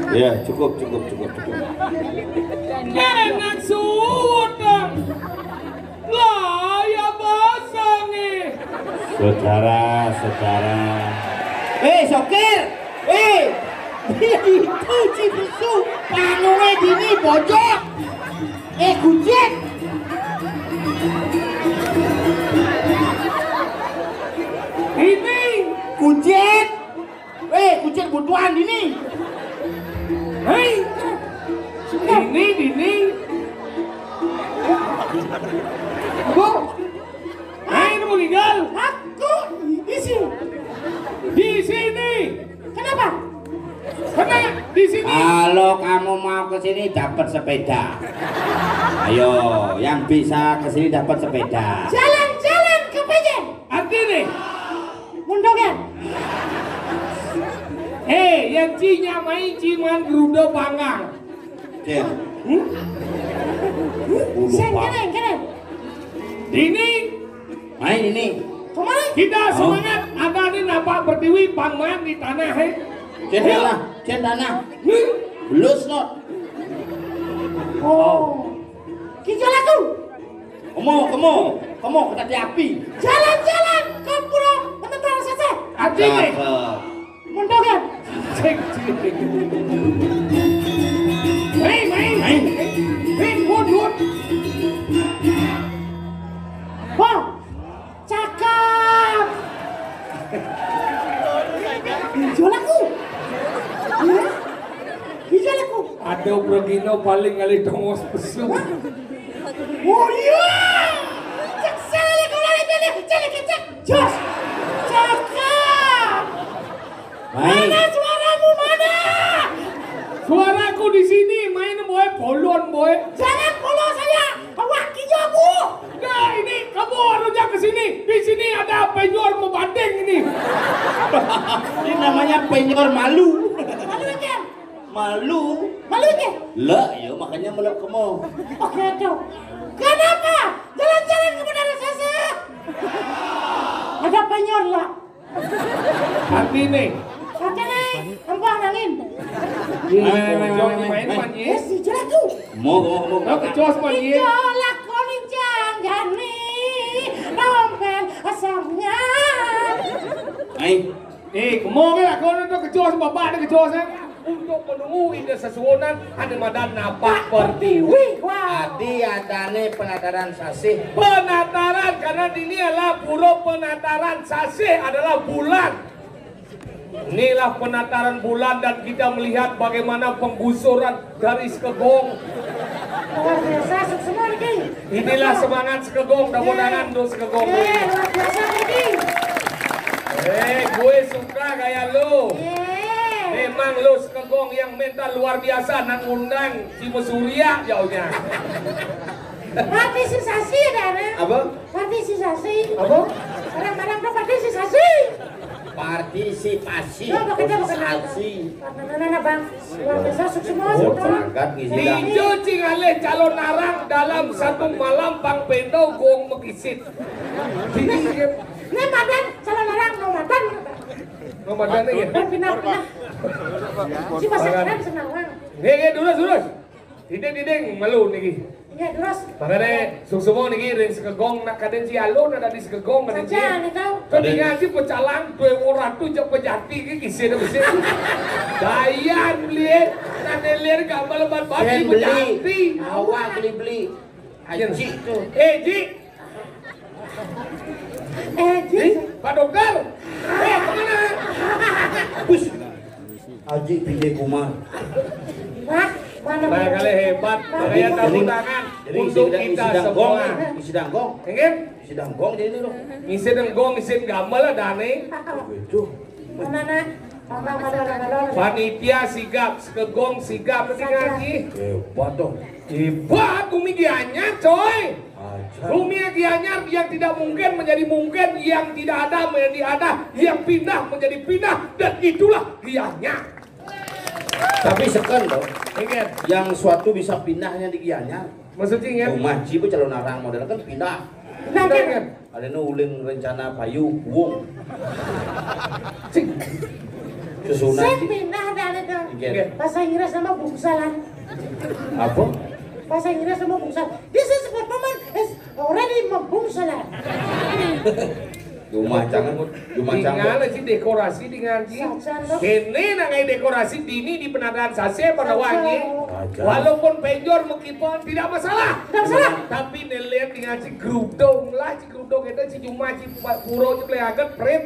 Ya, cukup. Enak sudah. Lah ya basah nih. Saudara. Sokir. Itu Cibisu. Panungnya dini bojok. Kucing. Ini Kucing. Kucing butuhan ini. hei. Ini. Apa? Hei, ini meninggal. Aku Di sini. Kenapa? Karena di sini. Kalau kamu mau ke sini dapat sepeda. Ayo, yang bisa ke sini dapat sepeda. Jalan ke Pejen. Arti nih. Mundongan. Yang cinya main ciman geruda panggang. Cek. Keren. Ini Main ini. Kemana? kita semangat ada nih napak berdiri pangman di tanah Cek tanah. Belus not. Kijol aku. Kamu kita di api. Jalan ke Pura Penentara saja. Arti nih. Mundongan. Cek. Main. Hut. Wow. Cakep. Kijol aku. Ada Bragino paling kali tongos pesu. Oh iya. Cek sale kembali cek. Jos. Cakep. Mana suaramu mana? Suaraku di sini main boy bolon boy. Jangan follow saya. Awak kijoku. Nah ini kamu harusnya ke sini. Di sini ada penjual membanding ini. Ini namanya penyor malu. Malu ke? Lah, ya makanya meluk kamu. Oke tuh. Kenapa? Jalan-jalan ke Menara Sasa. Ada penyor lah. Arti nih. Oke nih. Empang angin. Jom main panji. Si jelaku. Mau. Kau kecos panji. Jolak konincang gani. Rompel asamnya. Kemau ke kau itu kecos bapak ada kecos untuk menunggu ide sesuonan ada madan napak berdiri. Adi adane penataran sasih. Penataran karena ini adalah pura penataran sasih adalah bulan. Inilah penataran bulan dan kita melihat bagaimana penggusuran dari Sekegong. Luar biasa semua lagi. Inilah semangat Sekegong, mudah-mudahan do Sekegong. Luar biasa lagi. Gue suka gaya lu. Memang lu Sekegong yang mental luar biasa nang undang si Mesurya jauhnya. Partisipasi dana. Apa? Partisipasi. Apa? Kadang-kadang tuh partisipasi. Partisipasi. Partisipasi. Nah, Bang. Luar biasa semua. Berangkat ngisi dah. Dijo cingaleh calon narang dalam satu malam Bang Pendo gong mekisit. Ini badan calon orang nomatan. Nomadannya ya. Pindah-pindah. Si pasangan senang bang. Dulu. Dideng malu niki. Iya terus. Makanya sumo niki ring Sekegong nak kaden si alun ada di Sekegong kaden si. Saja nih kau. Ketika si pecalang 200 je pejati ki kisi dah besi. Dayan beli, nanelir gambar lebat babi pejati. Awak beli. Haji tu. Ji. Ji. Pak dokter. Kemana? Bus. Haji pilih kumar. Wah, mana? Kali hebat, makanya tepuk tangan untuk kita semua. Isi danggong. Ingin? Isi danggong jadi ini loh. Ngisi denggong, ngisi gambar lah dane. Itu. Mana nak? Panitia sigap, Sekegong sigap, nanti ngaji. Hebat dong. Hebat, Umi Gianyar coy. Umi Gianyar yang tidak mungkin menjadi mungkin, yang tidak ada menjadi ada, yang pindah menjadi pindah, dan itulah Gianyar. Tapi seken loh. Ingat, Yang suatu bisa pindahnya di Gianyar. maksudnya ingat. Rumah Cibu calon arang model kan pindah. Ingat. Ada uling rencana payu wong. Cing. Susunan. Saya pindah dari itu. Nggih. Bahasa Inggris nama bungsalan. Apa? Bahasa Inggris nama bungsalan. This is performance is already membungsalan. Rumah jangan, rumah jangan. Tinggal sih dekorasi dengan sih. Kene nangai dekorasi dini di penadaan sase pada wangi. Walaupun penjor meskipun tidak masalah. Tidak masalah. Tapi nelihat dengan si gerudong lah, si gerudong itu si cuma si puro si peleaget pret.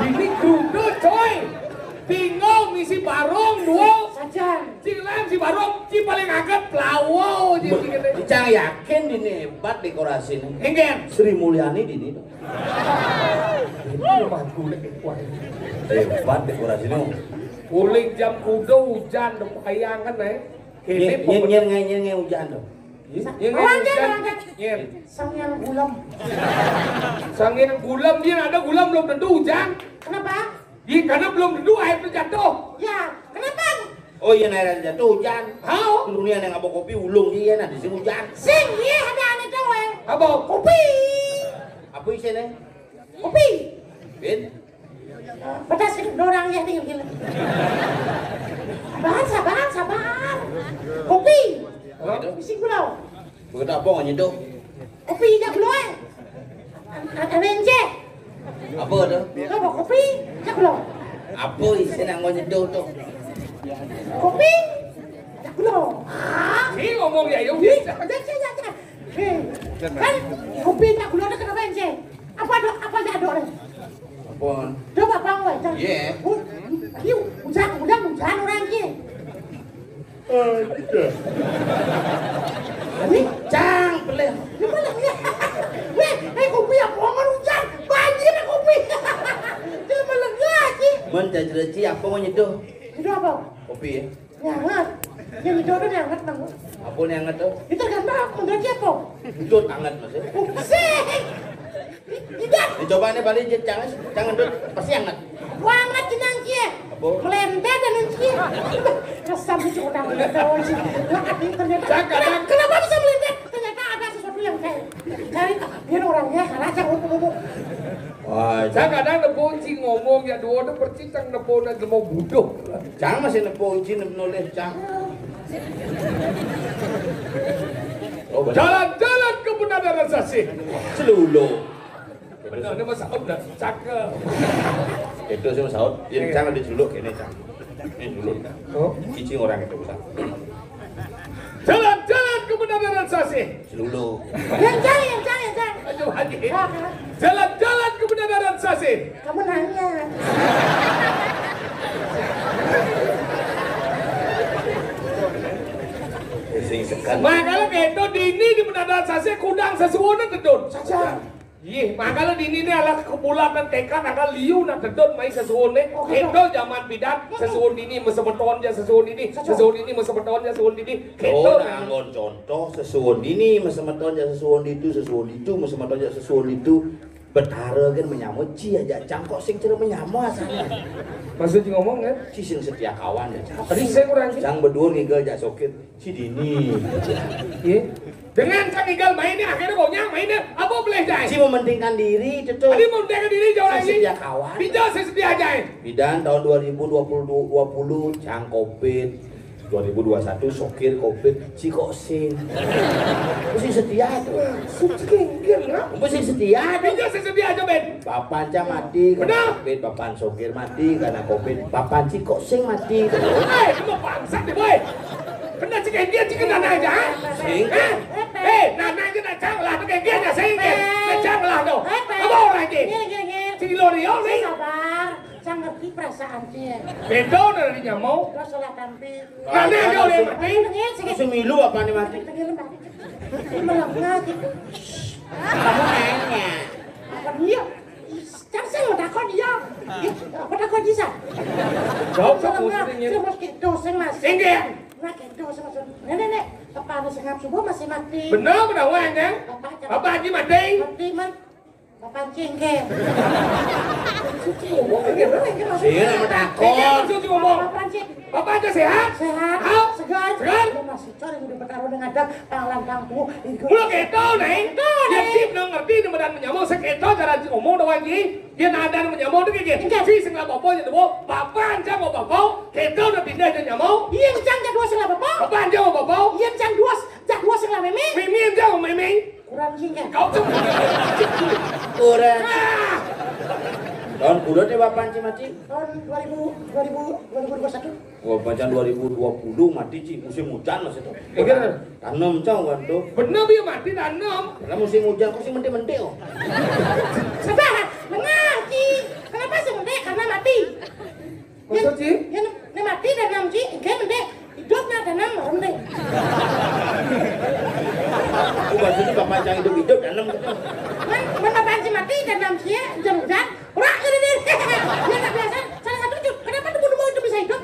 Ini gerudong coy. Tinggal misi barong dua. Sajan. Si lain si barong si paling agak pelawo. Jangan yakin ini hebat dekorasi ini. Enggak. Sri Mulyani di ini. Hebat dekorasi ini. Uling jam kudo hujan dong kayangan Nyen hujan dong. Sang yang gulam. Sang yang gulam dia ada gulam belum tentu hujan. Kenapa? Iya karena belum tentu air itu jatuh. Ya, kenapa? Oh iya naik jatuh hujan. How? Dunia yang ngabok kopi ulung dia nanti sih hujan. Sing, iya ada aneh doang. Apa? Kopi. Apa isinya? Kopi. Ben. Pedas hidup dorang ya nih gila. Sabar. Kopi. Bising pulau. Begitu apa nggak nyeduh? Kopi jak pulau. MNC. Apa tuh? Coba kopi jak pulau. Apa isinya nggak nyeduh tuh? Kopi jak pulau. Si ngomong ya yuk. Jangan. Kan kopi jak pulau dekat MNC. Apa jak ada? Apa? Coba bang weh. Iya. Hujan orang ini. Ini Cang, pelih. gimana ya? Weh, kopi apa orang hujan? Banjir kopi. Cuma lega sih. Mencaci apa mau nyeduh? Itu apa? Kopi ya. Nyangat. Yang itu ada nyangat bang. Apa nih hangat tuh? Itu tergantung menggaji apa? Itu hangat maksudnya. Sih. Tidak. Dicoba nih balik jangan tuh pasti hangat. Wangat jenang cie. Apa? Melentet dan cie. Kesam itu orang tahu sih. Ternyata. Kadang- Kenapa bisa melentet? Ternyata ada sesuatu yang kayak dari dia orangnya kalacak ngomong. Wah, Saya kadang nepo si ngomong ya dua ada percintang nepo na mau buduh. Cang masih nepo izin nulis Cang. Oh, benar. Jalan-jalan ke Bundaran Sasih. Selulu. Benar ini masa udah cakep. Itu sih Mas Saud. Yang Cang ada dulu ini Cang. Ini dulu. Oh. Cicing orang itu Mas. Jalan-jalan ke Bundaran Sasih. Selulu. Yang jangan. Aduh haji. Jalan-jalan ke Bundaran Sasih. Kamu nanya. Sing sekan. Makanya itu dini di Bundaran Sasih kudang sesuatu tedun. Saja. Iya, makanya dini ini adalah kepulauan tekad akan liu nak tedun mai sesuatu. Itu zaman bidat sesuatu dini mesebeton ya sesuatu ini mesebeton ya sesuatu ini. Oh, nanggon contoh sesuatu ini mesemeton ya sesuatu itu mesemeton ya sesuatu itu. Betara kan menyamut ci aja Cang kok sing cara menyamut asalnya. Maksudnya ngomong kan? Ci sing setia kawan ya Cang. Tadi saya kurang sih. Cang berdua ngigel jak sokit si Dini. Iya. Dengan Cang Igal mainnya akhirnya konyang mainnya apa boleh jai? Si mementingkan diri itu tuh. Tadi mau menjaga diri jauh Si lagi. setia kawan. Bijak saya setia aja. Bidan tahun 2020 Cang Covid 2021 sokir Covid si kok sing. Mesti setia tuh. Gengger lah. Mesti setia tuh. Bijak saya setia aja Ben. Bapak Cang mati karena Benar. Covid, bapak sokir mati karena Covid, bapak si kok sing mati. Eh, kamu bangsat deh boy. Kena cek dia cek nana aja. Sing. Nana aja nak Cang lah, tu gengger aja sing. Nak Cang lah tu. Apa orang ni? Gini. Si Lorio ni. Sabar. Saya ngerti perasaannya. Bedo dari nyamau. Lo salah tampil. Nana jauh dia mati. Semilu apa nih mati? Melengah gitu. Kamu nanya. Apa dia? Cang saya mau takut dia. Apa takut dia? Jauh Saya kamu nggak. seringnya. Saya mau gitu, saya masih. Tinggi. Nah gitu, saya masih. Nenek, kepala sengap subuh masih mati. Benar benar wang kan? Apa haji mati? Mati man. Bapak cengkeh. Iya nama takut. Maksudnya ngomong. Bapak cengkeh. Bapak aja sehat? Sehat, Hah? segar. Segar? Lu masih cor yang udah bertaruh dengan ada panglang kangku. Ulah keto neng. Dia sip nang ngerti nama dan menyamau seketo cara ngomong doang ji. Dia nada menyamau tuh kayak gitu. Si sing lah bapak jadi bapak. Bapak aja mau bapak. Keto udah pindah aja nyamau. Iya cang jadua sing lah bapak. Bapak aja mau bapak. Iya cang dua sing lah meme. Mimi aja mau mimi. Kurang singkat. Kau tuh. Udah. Ah. Tahun kuda deh bapak Ci mati. Tahun 2021. Wah pacan 2020 mati Ci musim hujan mas itu. Iya. Tanam cang kan tuh. Bener dia mati tanam. Karena musim hujan kok sih mende-mende oh. Sabar, menang Ci. Kenapa sih mende? Karena mati. Maksud Ci? Ya mati dan nam Ci, enggak mende. Hidupnya dan nam mende. Aku maksudnya bapak cang hidup-hidup tanam gitu. Mana panci mati dan nam Ci ya, hujan-hujan. Ora gini deh. Ya tak biasa. Salah satu itu, kenapa tubuh-tubuh itu bisa hidup?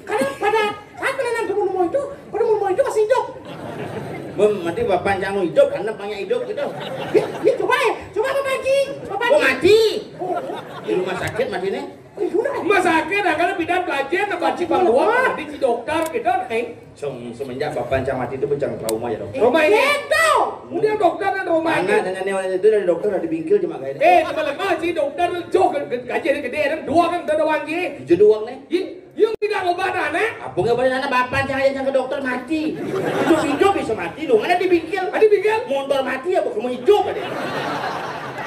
Karena pada saat menanam tubuh-tubuh itu, tubuh-tubuh itu masih hidup. Mati bapak cang hidup tanam banyak hidup gitu. Ya coba Bapak Ci. Bapak Oh Ci. mati. Di rumah sakit mati nih. Rumah sakit akan bidan pelajar tempat Cipang Dua di dokter gitu neng. Semenjak bapak cang mati itu bencang trauma ya dok. Rumah ini. Itu. Udah dokter dan rumah Mana ini. dengan yang itu dari dokter ada bingkil cuma kayak ini. Teman lemah sih dokter jauh gaji gede dan dua kan ada uang ji. Jadi uang nih. Yang tidak obat aneh. Apa nggak boleh anak bapak cang aja ke dokter mati. Hidup bisa mati dong. Ada di bingkil. Ada pikir? Motor mati ya bukan mau hidup ada.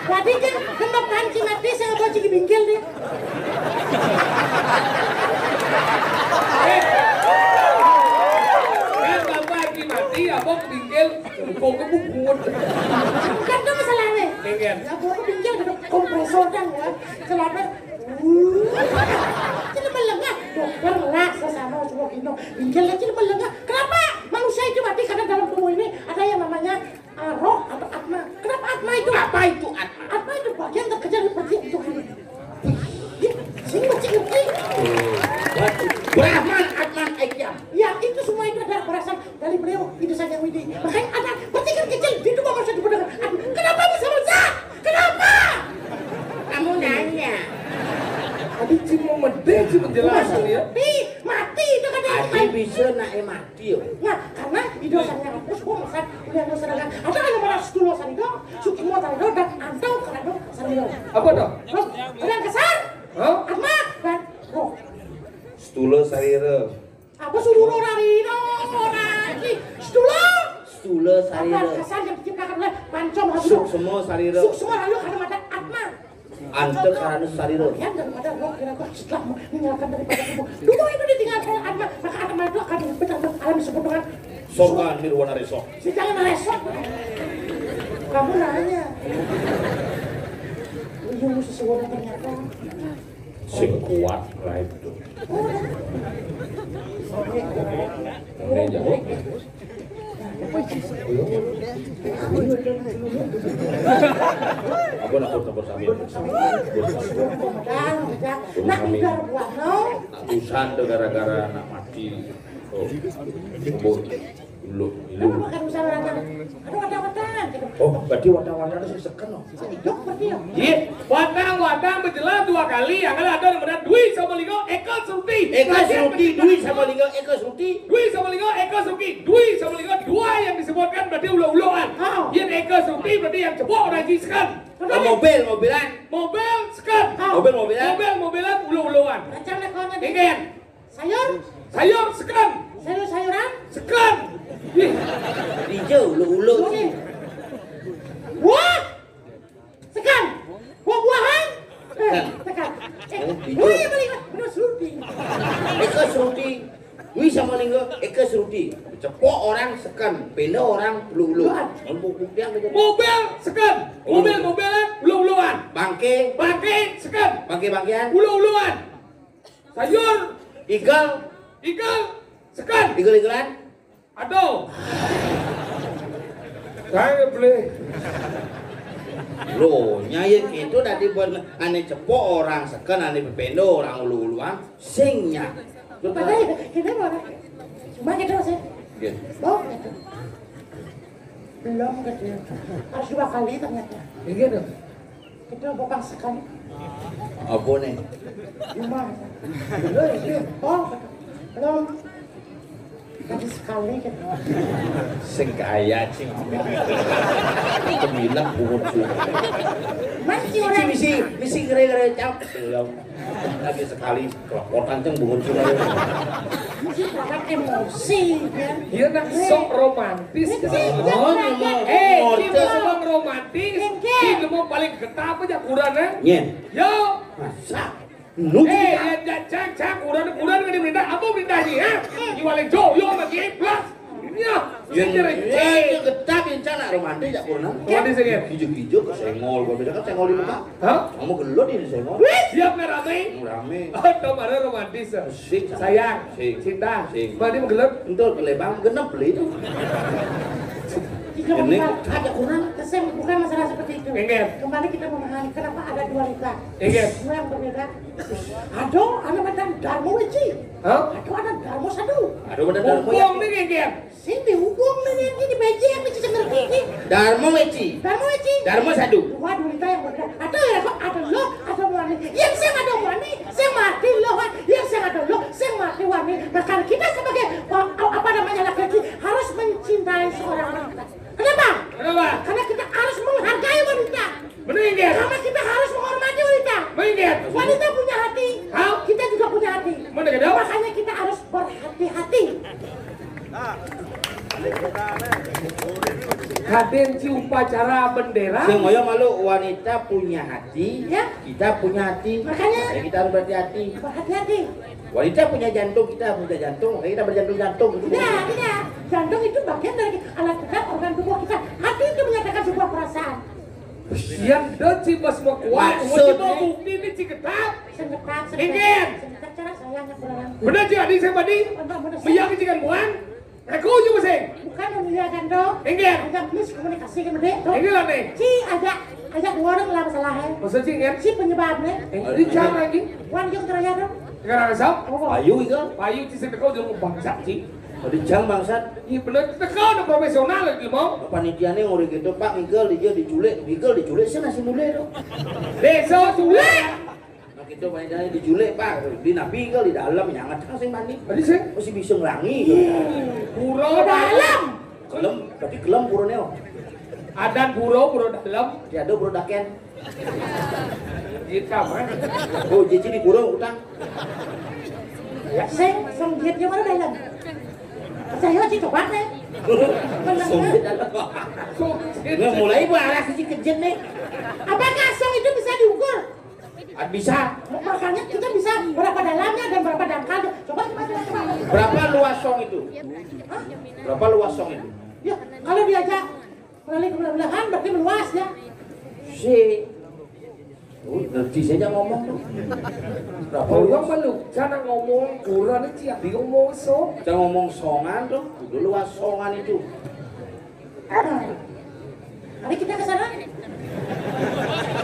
Tadi kan Bapak Ci mati saya nggak Ci bingkil deh. Kan bapak lagi mati, abang bingkil, kau kebukun. Kan itu masalahnya. Dengar. Ya gua bingkil ada kompresor kan ya. Celana. Cina melengah. Dokter ngelak sesama semua ini. Bingkilnya cina melengah. Kenapa manusia itu mati karena dalam tubuh ini ada yang namanya roh atau atma. Kenapa atma itu? Apa itu atma? Atma itu bagian terkecil di perut itu kan. Sing ngerti. Brahman Atman Aikyam. Ya itu semua itu adalah berasal dari beliau itu saja Widi. Makanya ada partikel kecil di tubuh manusia dibedakan. Kenapa bisa rusak? Kenapa? Kamu nanya. Tadi cuma mede sih penjelasan ya. Mati itu kan yang Adi bisa naik mati yo. Nah, karena di dosanya hapus, gua masak yang dosa dengan ada yang mana setulo sarido, sukimo sarido dan antau karado sarido. Apa dong? Terus ada yang kesar, Hah? atma dan roh. Stulo sarira. Apa suruh rarido lagi? Setulo. Stulo Apa sarira. kesar yang diciptakan oleh pancom Suk habido. semua sarira. Suk semua lalu karena ada atma. Ante karena sarira. Ya daripada roh kira-kira setelah meninggalkan daripada tubuh. Tubuh itu ditinggalkan oleh atma, maka atma itu akan dipecah alam disebut dengan Sorga nirwana reso. si jangan melesot. Kamu nanya. Ujung sesuatu ternyata. Sing kuat lah itu. Ini jauh. Aku nak bertempur sambil. Nak biar buat no. Urusan tuh gara-gara anak mati. Oh, lu. Kamu makan usaha orang. Aduh wadah-wadah. Oh, berarti wadah-wadah itu seken loh. Hidup berarti ya. Iya, watang berjelas 2 kali. Yang ada kemudian Dwi sama Lingo, Eka Suti. Eka Suti, Dwi sama Linggo, Eka Suti. Dwi sama Lingo, Eka Suki. Dwi sama Lingo, 2 yang disebutkan berarti ulo-uloan. Yang Eka Suti berarti yang cepok orang sekan. Oh, mobilan. Mobil sekan. Mobilan ulo-uloan. Macam lekornya deh. Ingin sayur sekan. Sayur-sayuran. Sekan. Ih, Hijau, ulu-ulu. Ini. Buah. Sekan. Buah-buahan. Sekan. Buah yang paling benar Suti. Eka Suti. Dwi sama Linggo, Eka Suti. Cepok orang seken, pindah orang ulu-ulu. mobil sekan. Mobilan ulo-uloan. Bangke, Sekan. bangke-bangkean. Ulo-uloan. Sayur. Igal, Sekan. igal-igalan. Aduh. Saya beli. Loh, nyaya gitu tadi ane cepok orang seken, ane pependo orang ulu-uluan. Singnya. Padahal kita mana? Cuma gitu sih. Oh, gitu. Belum gitu. Harus 2 kali ternyata. Ingin dong. Itu bukan sekali. Apa nih? Cuma. Oh, gitu. Belum. Tadi sekali kan. Sing kaya sing pemilang bungut juga. Masih orang. Misi gara-gara cap. Belum. Lagi sekali kelapotan ceng bungut juga. Masih bahkan emosi kan. Dia nak sok romantis. Kita semua romantis. Kita mau paling getah apa aja kurangnya? Nyen. Yo. Masa? Nu. Ya cak kurang kan diminta apa mintanya? Ha? Iwaleng joyo lagi plus. Ya. Ya getah bencana romantis ya kurna. Romantis ya. Hijau-hijau kesengol, gua bilang kan senggol di muka. Hah? Kamu gelut ini senggol. Siap nggak rame? Rame. Kemarin romantis. Sik, Sayang, sik, cinta. sik. Mandi menggelut. Untuk kelebang genep beli itu. Jika Ini ada kurang, kesem bukan masalah seperti itu. Enggak. Kembali kita memahami kenapa ada dualita. Enggak. Semua yang berbeda. Aduh, ada macam Darmo Weci. Hah? Aduh, ada Darmo Sadu. Aduh bener Darmo ya. Hubung nih enggak. Sini hubung nih yang di meja yang mesti ngerti ini. Darmo Weci. Darmo Weci. Darmo Sadu. Dua dualita yang berbeda. Ada lo, ada wani. Yang saya ada wani, saya mati lo. Yang saya ada lo, saya mati wani. Bahkan kita sebagai apa namanya laki-laki harus mencintai seorang wanita. Kenapa? Kenapa? Karena kita harus menghargai wanita. Bener enggak? Karena kita harus menghormati wanita. Enggak. Wanita punya hati. Hah? Kita juga punya hati. Mana kedap? Makanya kita harus berhati-hati. Kaden ci upacara bendera. Sing moyo malu wanita punya hati, Ya. kita punya hati. Makanya kita harus berhati-hati. Berhati-hati. Wanita punya jantung, kita punya jantung, makanya kita berjantung-jantung. Tidak, tidak. Jantung itu bagian dari alat kita, organ tubuh kita. Hati itu menyatakan sebuah perasaan. Yang doci bos mau kuat. Maksudnya- Mau bukti ini ci ketap. Sengetak, Ingin. sengetak cara sayangnya kurang. Bener ci adik saya tadi. Meyang cikan buan. Aku cuma sih. Bukan memiliakan dong. Enggak. Ajak miskomunikasi ke mede. Ini lah nih. Si ajak dua orang lah masalahnya. Maksud ci ingat. Si penyebabnya. Ini cara lagi. Wan yung teraya dong. Sekarang asap. Payu itu, Payu ci sedekau jeung bangsa ci. di jang bangsat. Iya bener sedekau udah profesional lagi mau. Panitiane ngori gitu, Pak Miguel dia diculik, sih nasi mulai tuh. Desa sulit. Nah gitu panitiane diculik, Pak. Di nabi Miguel di dalam nyangat kan sing mandi. Tadi sih. Masih bisa ngelangi. Puro Dalam. Gelem, tapi gelem purone. Adan puro dalam. Tiada bro daken. Jika mah. Oh, cici di puro utang. Seng giatnya mana dalam? Saya sih coba deh. Sumpit dalam. Nggak mulai barah sih kejen nih. Apakah song itu bisa diukur? Bisa. Makanya kita bisa berapa dalamnya dan berapa dangkalnya. Coba. Berapa luas song itu? Berapa luas song itu? Ya, kalau diajak melalui kebelah-belahan berarti meluas ya. Si. Ngerti saja ngomong tuh. Berapa Kalau luas? malu, cara ngomong kurang itu ya, ngomong so. Kita ngomong songan tuh, udah luas songan itu. Mari kita ke sana.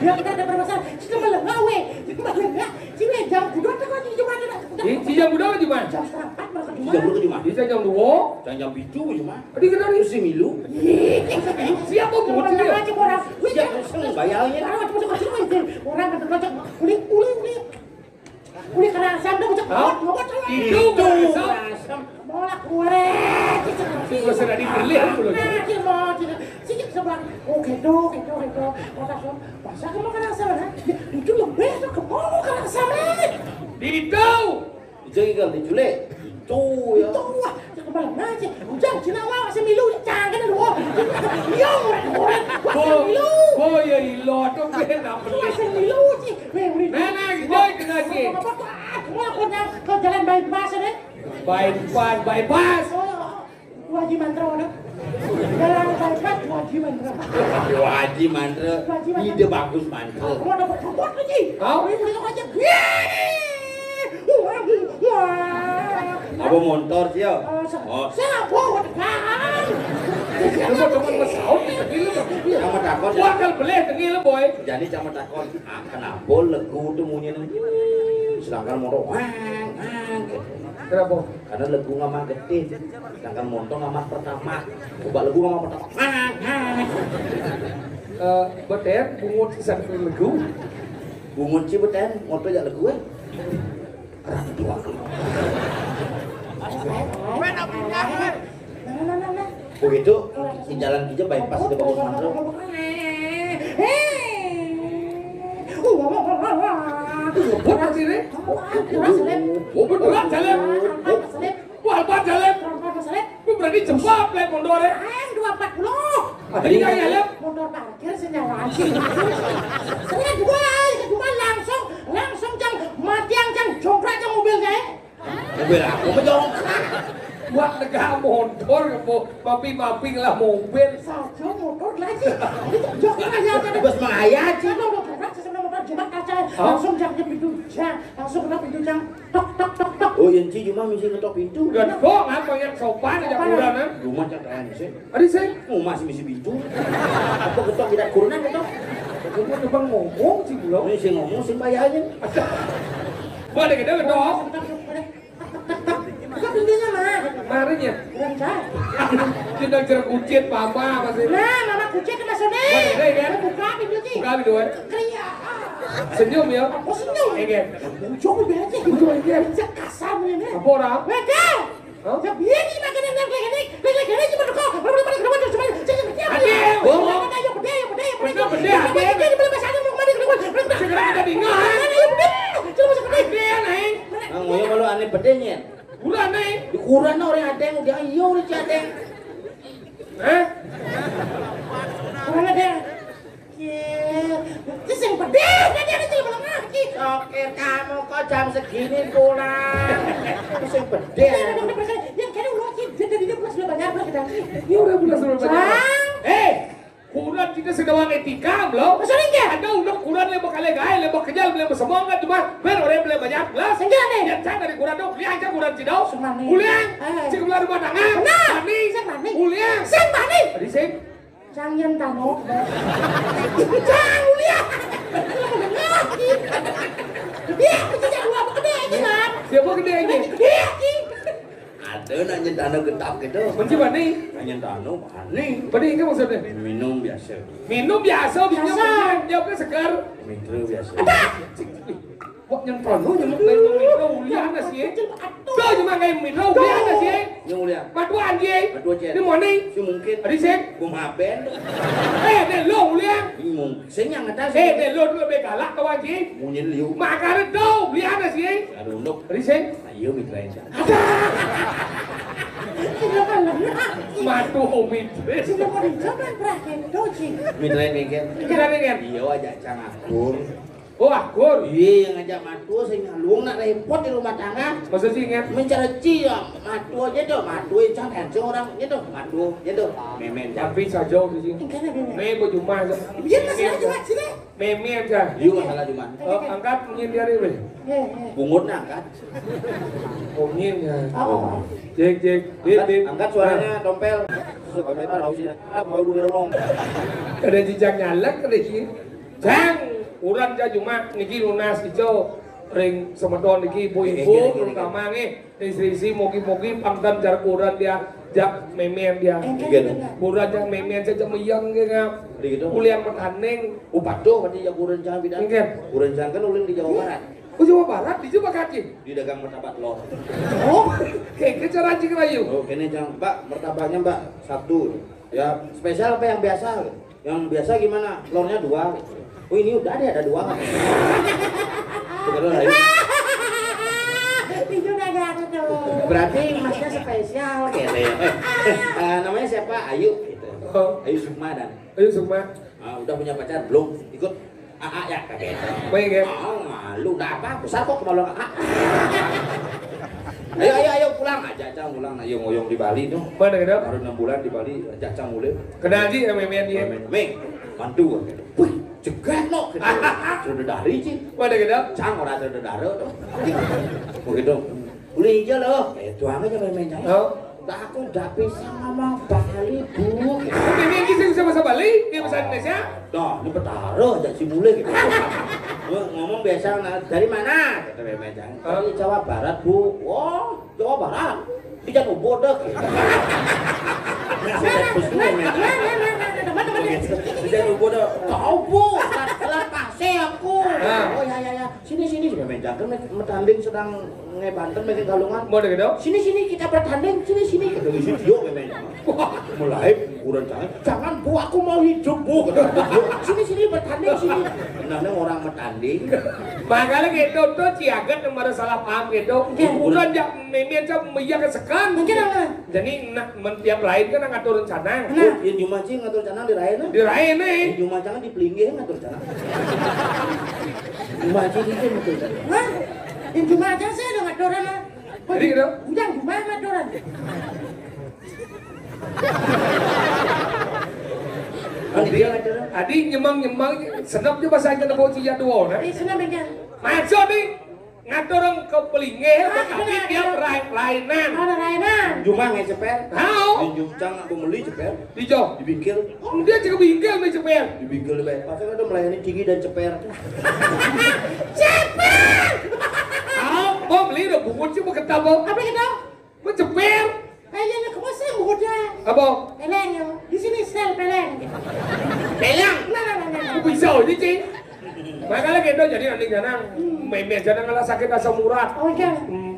Biar kita ada permasalahan. Kita melengah weh. Kita melengah. Sini jam 2 kan di mana? Di jam udah gimana? Jam 4 baru ke Jam berapa cuma? Di jam 2. Jam bicu cuma. Di kenal Terus si Milu. siapa buat dia? Macam orang. Siap langsung bayarnya. Orang kata-kata uli karena asam dah macam ngobot Itu Asam. bolak keluar Gua sudah dibeli belum. sikit sebelah gitu masa kamu karena asam itu lebih tuh ke bawah karena asam Itu. Dijaga diculik. Tuh ya. itu wah kembali aja ujang cina wah asam milu jangan ada dua yang orang asam milu Boy ilo dong beda beli. asam milu sih Nana boy kena sih. Kau jalan bypass deh. Bypass. Wajib mantra deh. Jalan bypass wajib mantra. Wajib mantra. Ide bagus mantra. Mau dapat robot lagi. Hah? Ini aja. Apa motor sih ya? Saya bawa tekan. Lu mau teman pesawat ini lu. Sama takon. Gua akan beli tengil boy. Jadi sama takon. Kenapa legu tuh munyi sedangkan motor gitu. Kenapa? Karena legu ngamah gede, sedangkan motor ngamah pertama. Coba legu ngamah pertama. Beten bungut bisa legu. Bungut sih beten, motor jak legu. Kerana dua. Begitu di jalan kita bypass ke Bangun Mandro. Buat sini. Buat jalan. Wah, buat jalan. Gue berani jebak lek mondor ya. 240. Tadi kan ya lep. Motor parkir senyawa anjing. Saya kedua langsung jang matiang jang jongkrak jang mobil saya. Mobil aku menjongkrak. Buat negara motor mapi lah mobil. Saja motor lagi. Jongkrak aja kan. Bos maya sih. Motor jebak kaca langsung jang ke pintu jang langsung kena pintu jang tok tok tok tok. Oh yang sih cuma misi ketok pintu. Gak kok apa yang sopan aja kurang kan? Rumah catatan sih. Adi sih. Masih misi pintu. Apa ketok tidak kurunan ketok? Kamu coba ngomong sih belum. Ini sih ngomong sih bayarnya. Wah, ada gede dong. Buka pintunya mah. Marinya. Lancar. Kita jeruk kucit papa masih. Nah, mama kucing ke masuk deh. Boleh, kan? Buka pintu sih. Buka pintu kan? Kriya. Senyum ya. Aku senyum. Egen. Coba biasa gitu aja. Bisa kasar ini. Apa orang? Wedel. Hah? Ya biar ini makan yang lagi cuma kok. Adil. Oh, ayo bede. Segera kita bingung. Ngoyo malu aneh bedenya. Bulan nih. Di kuran orang adeng, dia iyo orang cadeng. Orang ada. Terus yang bede, dia ada sih belum lagi. Oke, kamu kok jam segini pulang? Terus yang bede. Yang kayaknya udah lagi, jadi dia pulang sudah banyak kita. Ya udah bulan sebelum Sang. Kurang kita sedang etika belum? Masalah enggak? Ada udah kurang lebih kali gaya, lebih kejal, lebih semangat cuma ber orang lebih banyak belas. Enggak nih. Ya jangan dari kurang dong, lihat aja kurang cidau. Semani. Uliang, cik keluar rumah tangan. Benar. Mani, Sing mani. Uliang. Sing mani. Tadi sih. Jangan tano. Jangan uliang. Dia bisa dua apa gede aja kan? Siapa gede ini? Dia. Ada nanya tanah getap gitu. Benci mani. Nanya tanah mani. Bani ini maksudnya? Minum biasa. Minum biasa, minum jawabnya segar. Mikro biasa. Kok yang tanah yang minum uliang nasi? Kau cuma kayak minum uliang nasi? Yang mulia. Matuan dia. Matuan dia. Ini mana? Si mungkin. Tadi sih. Gum hapen. Ini lo uliang. Ini mungkin. Saya yang atas. Ini lo dulu galak kawan sih. Munyin liu. Makanan tau uliang nasi? Aduh untuk. Tadi sih. Ayo mitra yang sana. Matu omidre. Sudah mau dicoba berakhir doji. Mitra yang mikir. Kira kan? Iya aja cang akur. Oh akur. Iya yang ngajak matu saya ngalung nak repot di rumah tangga. Maksud sih ingat? Mencari ya matu aja tuh. Matu yang cang hancur orang gitu. Matu gitu. Memen cang. Tapi saja di sini. Enggak ada beda. Mei cuma. Biar masalah cuma sini. Meme aja. Iya masalah cuma. Angkat punya dia ini. Bungut angkat. Punya ya. Oh. Cek. Angkat suaranya tompel. Mau dulu dong. Ada jejak nyalak ada sih. Jang. Urang aja cuma niki lunas hijau ring semedon niki ibu-ibu terutama nih istri-istri mogi-mogi pangdan jar kurang dia jak memen dia kurang jak memen saja meyang ngap kuliah mekaning Upado kan di Jawa Jangan bidang. Kuren Jangan kan ulin di Jawa Barat. Oh Jawa Barat di Jawa Kaki Di dagang martabak lor. oh kayak cara cik rayu Oh kene Jang, Mbak martabaknya Mbak satu. Ya spesial apa yang biasa? Yang biasa gimana? Lornya dua. Oh ini udah ada dua kan? Sekarang lagi. Itu udah ada tuh. Berarti masnya spesial kele. Namanya siapa? Ayu gitu. Ayu Sukma dan. ayo semua Udah punya pacar belum? Ikut AA ya kakek. baik ya Malu udah apa? Besar kok kemalu AA. Ayo pulang aja Cang pulang. Ayo ngoyong di Bali tuh. mana kita Baru 6 bulan di Bali ajak Cang mulai. kena aja ya memen dia Meng, mantu. Wih, cegat no. Sudah dari sih. mana kita Cang orang sudah daro tuh. Begitu. Boleh aja loh. Itu aja memen Cang. oh Aku udah bisa ngomong Bali bu. memen kita bisa bahasa Bali dia bahasa Indonesia Dah, ini petaro ajak si mulai gitu. Ngomong biasa dari mana? Kata memen Cang. Dari Jawa Barat bu. Wah, Jawa Barat. Di Jangan bodok. Jangan bodok. Kau bu, kelar pase aku. Oh ya. Sini memen meja kan metanding sedang ngebanten meja galungan. Mau deh gitu? Sini kita bertanding, sini. Kata isi dia meja. Mulai ukuran jangan bu aku mau hidup bu. Sini bertanding sini. Nah orang metanding. Makanya gitu tuh ciagat yang pada salah paham gitu. Ukuran jak memian cak meja kesekan. Mungkin apa? Jadi tiap lain kan ngatur rencana. Oh, yang Jumanji ngatur canang di Raina. Dirain nih. Yang Jumanji canang di Pelinggih ngatur canang. Jumanji itu ngatur canang. Hah? Yang cuma aja saya udah ngatoran lah. Jadi gitu? Yang cuma ngatoran. Adi nyemang sedap juga bahasa aja nabo cia dua. Senang bener. Maksud nih ngatur orang ke Pelinggih tapi dia lainan. Ada lainan. Jumah ngeceper. Tahu? Di Jumcang aku beli ceper. Dijo. Dibikil. Dia juga bingkel nih cepet. Dibikil di baik. Pasal ada melayani tinggi dan ceper. Ceper! Mau beli udah bungkus sih mau ketemu. Apa kita? Mau ceper. Kayaknya kamu sih muda. Apa? Peleng yo. Di sini sel peleng. Pelang. Nah. Aku bisa aja sih. Makanya gitu jadi nanti jangan memes jangan ngalah sakit asam urat. Oh iya.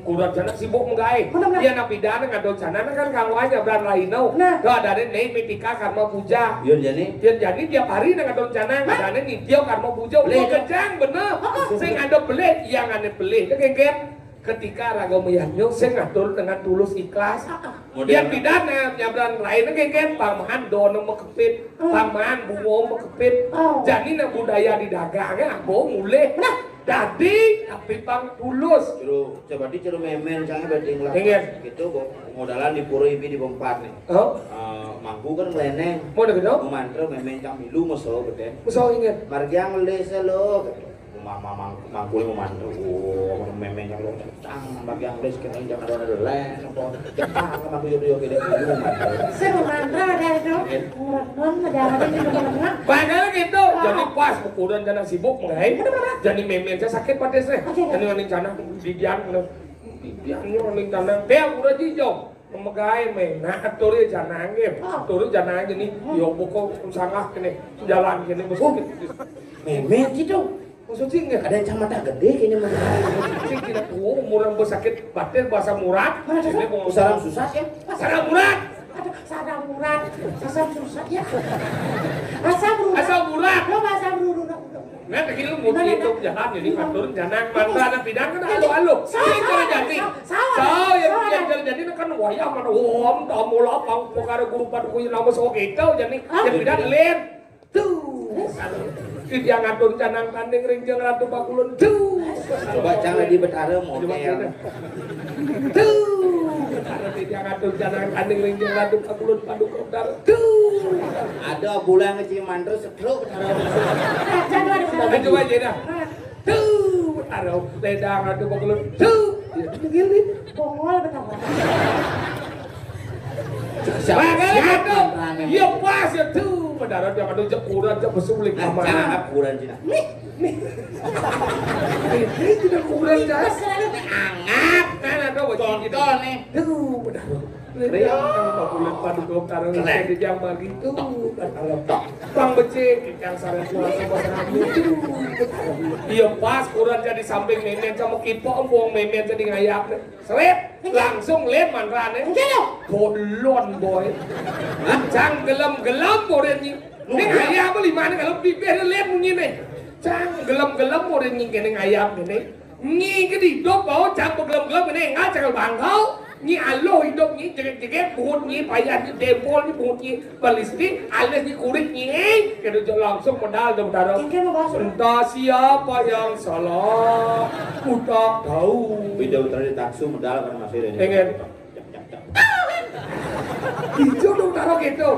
Urat jangan sibuk menggai. Benar. Dia nak pidana ngadol jangan kan kalau aja beran lainau. Nah. Tuh ada nih metika karma puja. Iya jadi. Dia jadi tiap hari ngadol jangan ada nih dia karma puja. Beli, Oh kejang bener. Saya ngadol beli yang aneh beli. Kegeng. Ketika raga meyanyo saya ngatur dengan tulus ikhlas. Dia pidana nyabran lain kegeng pamahan dono mekepit, pamahan bungo mekepit. Jadi na budaya di dagangnya aku mulai. Jadi tapi pang tulus. Coba di cero memen canggih banding lah. Ingat. Gitu kok modalan di Puro Ibi di Bompat nih. Oh, Mangku kan meleneng. mau deh gitu? Mantra memen cang milu meso beten. Musuh ingat. Margiang lese lo. Mangku mau mantra. Oh, memen yang lo cang margiang les kita jangan ada len. Jangan mangku yo gede milu mantra. Saya mau mantra ada itu. Murat ada di mana? Padahal gitu. Jadi pas ukuran jana sibuk ngai. Jadi memen saya sakit pada saya. Jadi nganding jana didian didiannya nganding jana. Dia udah jijong. Memegai nah turi jangan turi jangan nih yo buko sangah kene jalan kene musuh Memen gitu. musuh sih nggak Ada yang cang mata gede kini mah. sih tidak umur sakit batin bahasa murad ini mau Usaha susah ya. sarang murad Aduh, sadar murad. Asam susah ya. Asam murad. asal murad Lo asam murad. nggak tak kira mau itu jalan jadi ngatur jangan mantra dan pidang kan alu ini kalau jadi yang jadi kan wayah mana wom tamu lapang pokare guru padukunya nama sok itu jadi pidang len tuh dia ngatur canang tanding ringjeng ratu bakulun tuh Coba jangan di betara model. tuh dia ngatur canang tanding ringjeng ratu bakulun padukulan tuh Ada bulan ngeciuman terus setruk betara. Tapi coba aja dah tuh taruh ledang ratu bakulun tuh begini Bongol betul. makanya gitu iya pas ya tuh mendarat yang ada jekuran jek besulik Nah, sama jangan bulan Cina. ini tidak kurang jas Selalu angap kan ada wajib gitu Contoh nih. tuh mendarat Ledang bulan padukulan taruh di jam begitu bang becek yang sarang puasa bahasa itu iya pas kurang jadi samping memen sama kipo buang memen jadi ngayak selip langsung lem manrane bolon boy cang gelam boren ni ini ngayak apa lima nih kalau bibir lem begini cang gelam boren ni kene ngayak ini ni gede dop bau cang gelam ini nggak cakal bangkau ni alo hidup ni jegek buhut ni payah ni dempol ni buhut ni balisti alis ni kurit ni kena langsung modal saudara entah siapa yang salah ku tak tahu Video tadi taksu modal kan masih ada. pengen hijau dong taruh gitu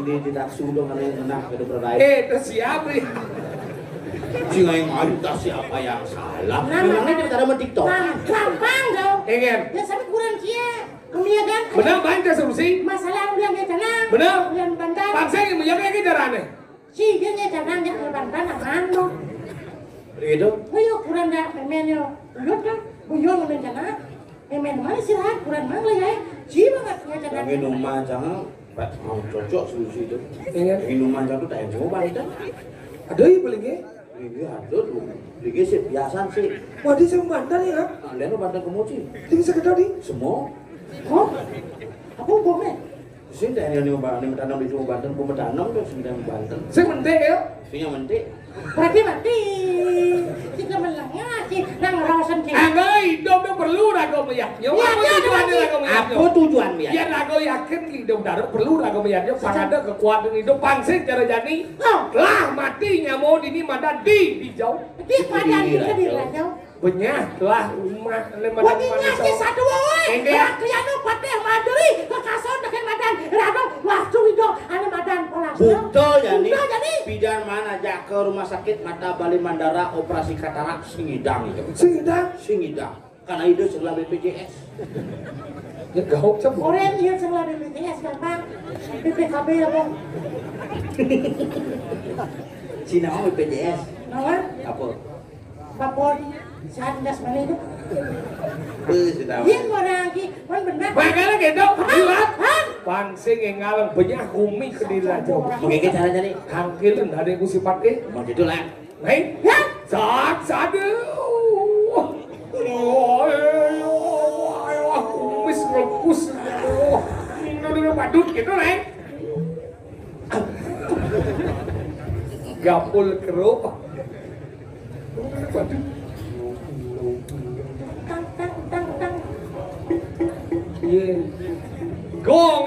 Di taksu dong ada yang menang ke berai. terus siapa nih Singa yang ayu tak siapa yang salah. Nah, Memangnya di betara sama TikTok. gampang dong. pengen Ya sampai kurang kia. Kemudian kan benar banyak solusi masalah ulang dia tenang. Benar. Ulang bantan. bangsa yang menjaga kita caranya Si dia nya tenang dia bantan aman dong. Itu Ayo kurang dah memenyo. Uyut kan. Uyut memen tenang. Memen mana sih lah kurang mana ya. Si banget nya tenang. yang minuman jangan mau cocok solusi itu. pengen Minuman jangan tuh tak yang coba itu. ada yang paling Iya, aduh. Digi sih biasa sih. Wadi saya bandar ya. Anda nu bandar kemoci. Tinggi sekedar di. Semua. Oh, aku bome. Sing teh yang tanam di rumah Banten, rumah tanam tuh sing tanam Banten. Saya mentek ya. Sing yang mentik. Berarti jika melangnya sih nang rawasan sih. Enggak, hidup itu perlu raga meyaknya. Apa tujuannya raga meyaknya? Apa tujuan dia? Ya raga yakin hidup darat perlu raga meyaknya. Pangada kekuatan hidup pansing cara jadi. Lah matinya mau dini mada di jauh. Di padang kita di rajau. Benyah lah rumah le madan Wadinya sih satu woy. Enggak. Kriano pateh maduri ke kasor dekat madan. Rado waktu itu ane madan polas. Betul jadi. Betul jadi. Bidan mana aja ke rumah sakit Mata Bali Mandara operasi katarak Singidang itu. Singidang. Karena itu setelah BPJS. Ya gauk coba. Orang yang sebelah BPJS gampang. BPKB ya bang. Cina mau BPJS. Nawan Apa? bapor saat gas mana itu. Sudah. Iya orang lagi, kan benar. Makanya gitu, lihat. Pansing yang ngalang banyak kumi ke diri aja. Mungkin cara jadi. Hangkilin dari ku sifat ke. Begitu lah. Hei, Ya, sadu. Kumis ngelupus. Ini badut gitu, Neng. Gapul kerup. Badut. tang. Iya. Gong,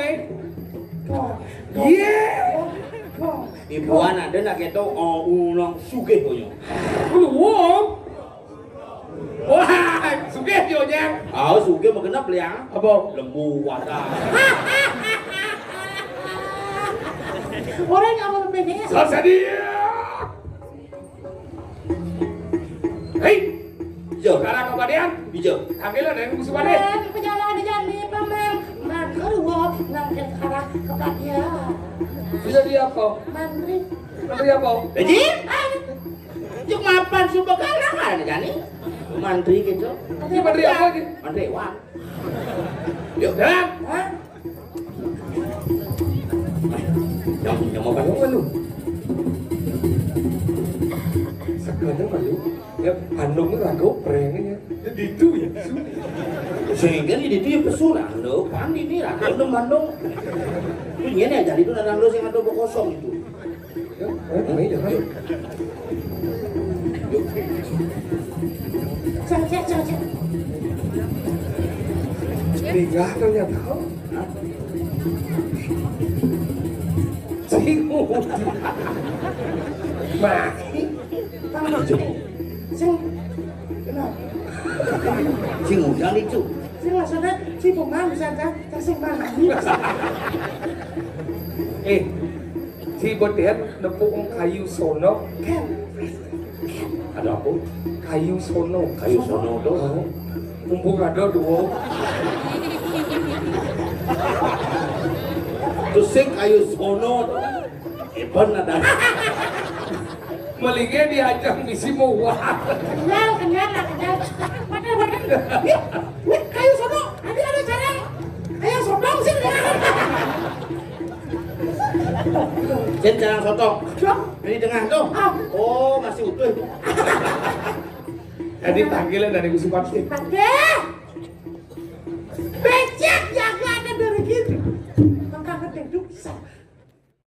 Iya. Ibuan ada nak gitu ulang sugih punya. Luwung. Wah, sugih yo nyang. Sugih mau kenapa ya? Apa? Lembu wadah. Orang yang mau BPJS. Selesai dia. Hei, Hijau. sekarang kemudian Hijau. ambillah dari musuh pada. Dan pejalan di jani pamer. Makeruap nangkil karah kebadia. Bisa dia apa? Mandri. Menteri apa? Jadi? Cuk mapan sumpah karang ada jani. Mantri gitu. Ini menteri apa lagi? Mantri wah. Yuk. Dan Hah? Yang mau Ayo bangun. lu. Sekarang malu. Ya Bandung itu ragu prengnya. Jadi itu ya. Sehingga di itu ya pesuran lo. Kan ini lah. Bandung. Ini aja itu ada lo yang ada kosong itu. Ya, ini jangan. Cek. Tinggal ternyata. Singu. Mati. Sing. Kenapa? Si ngundang itu. Sing maksudnya si pemain misalnya sing mandi. Si Bodet nepuk kayu sono. Kan. Ada apa? Kayu sono. Kayu sono tuh. Mumpung ada dua. Terus sing kayu sono. Iban ada. Melingnya diajak misi muat. Kenyal. Padahal. Wih, kayu sono. Ada cara. Ayo sodong sih. Jen jarang sotong. Dong. Ini tengah tuh. Oh, masih utuh itu. Jadi tanggilnya dari Gusi Pati. Padahal.